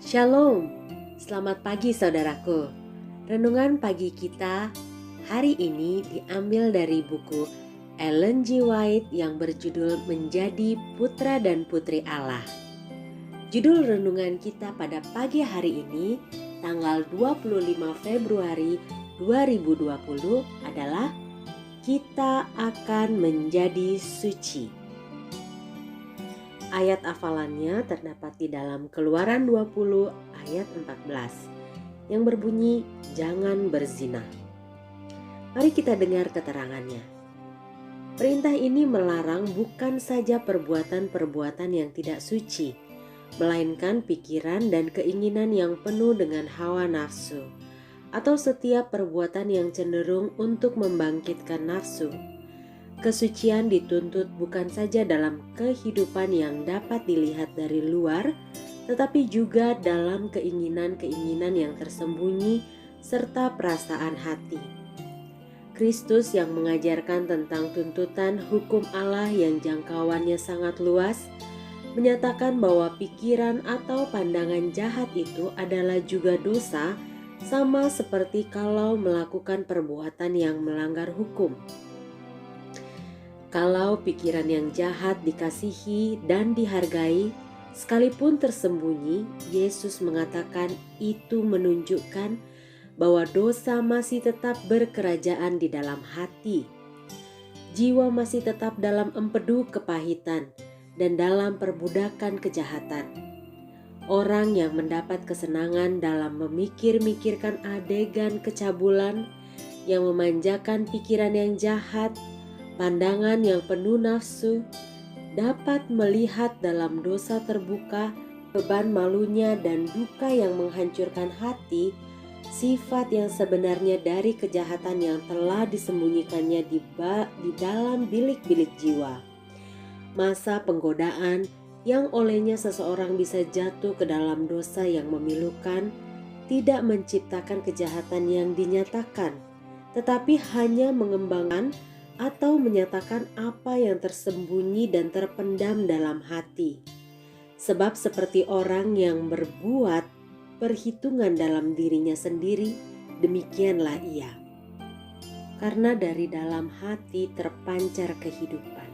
Shalom, selamat pagi saudaraku. Renungan pagi kita hari ini diambil dari buku Ellen G. White yang berjudul Menjadi Putra dan Putri Allah. Judul renungan kita pada pagi hari ini, tanggal 25 Februari 2020 adalah Kita akan menjadi suci. Ayat hafalannya terdapat di dalam Keluaran 20 ayat 14 yang berbunyi, jangan berzina. Mari kita dengar keterangannya. Perintah ini melarang bukan saja perbuatan-perbuatan yang tidak suci, melainkan pikiran dan keinginan yang penuh dengan hawa nafsu, atau setiap perbuatan yang cenderung untuk membangkitkan nafsu. Kesucian dituntut bukan saja dalam kehidupan yang dapat dilihat dari luar, tetapi juga dalam keinginan-keinginan yang tersembunyi serta perasaan hati. Kristus yang mengajarkan tentang tuntutan hukum Allah yang jangkauannya sangat luas, menyatakan bahwa pikiran atau pandangan jahat itu adalah juga dosa, sama seperti kalau melakukan perbuatan yang melanggar hukum. Kalau pikiran yang jahat dikasihi dan dihargai, sekalipun tersembunyi, Yesus mengatakan itu menunjukkan bahwa dosa masih tetap berkerajaan di dalam hati. Jiwa masih tetap dalam empedu kepahitan dan dalam perbudakan kejahatan. Orang yang mendapat kesenangan dalam memikir-mikirkan adegan kecabulan yang memanjakan pikiran yang jahat, pandangan yang penuh nafsu, dapat melihat dalam dosa terbuka, beban malunya dan duka yang menghancurkan hati, sifat yang sebenarnya dari kejahatan yang telah disembunyikannya di dalam bilik-bilik jiwa. Masa penggodaan yang olehnya seseorang bisa jatuh ke dalam dosa yang memilukan, tidak menciptakan kejahatan yang dinyatakan, tetapi hanya mengembangkan atau menyatakan apa yang tersembunyi dan terpendam dalam hati. Sebab seperti orang yang berbuat perhitungan dalam dirinya sendiri, demikianlah ia. Karena dari dalam hati terpancar kehidupan.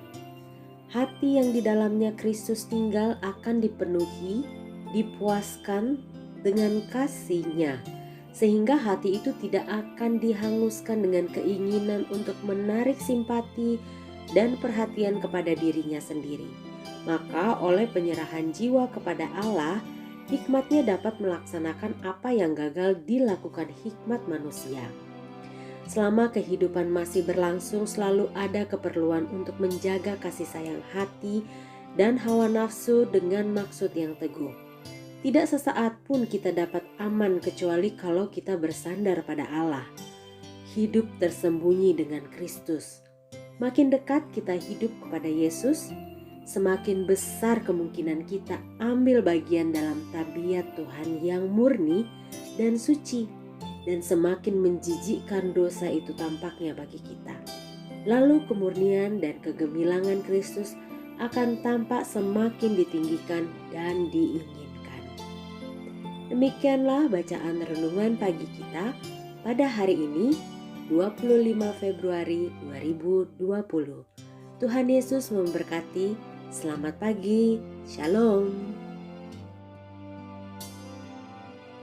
Hati yang di dalamnya Kristus tinggal akan dipenuhi, dipuaskan dengan kasih-Nya, sehingga hati itu tidak akan dihanguskan dengan keinginan untuk menarik simpati dan perhatian kepada dirinya sendiri. Maka oleh penyerahan jiwa kepada Allah, hikmat-Nya dapat melaksanakan apa yang gagal dilakukan hikmat manusia. Selama kehidupan masih berlangsung, selalu ada keperluan untuk menjaga kasih sayang hati dan hawa nafsu dengan maksud yang teguh. Tidak sesaat pun kita dapat aman kecuali kalau kita bersandar pada Allah. Hidup tersembunyi dengan Kristus. Makin dekat kita hidup kepada Yesus, semakin besar kemungkinan kita ambil bagian dalam tabiat Tuhan yang murni dan suci, dan semakin menjijikkan dosa itu tampaknya bagi kita. Lalu kemurnian dan kegemilangan Kristus akan tampak semakin ditinggikan dan diinginkan. Demikianlah bacaan renungan pagi kita pada hari ini 25 Februari 2020. Tuhan Yesus memberkati. Selamat pagi. Shalom.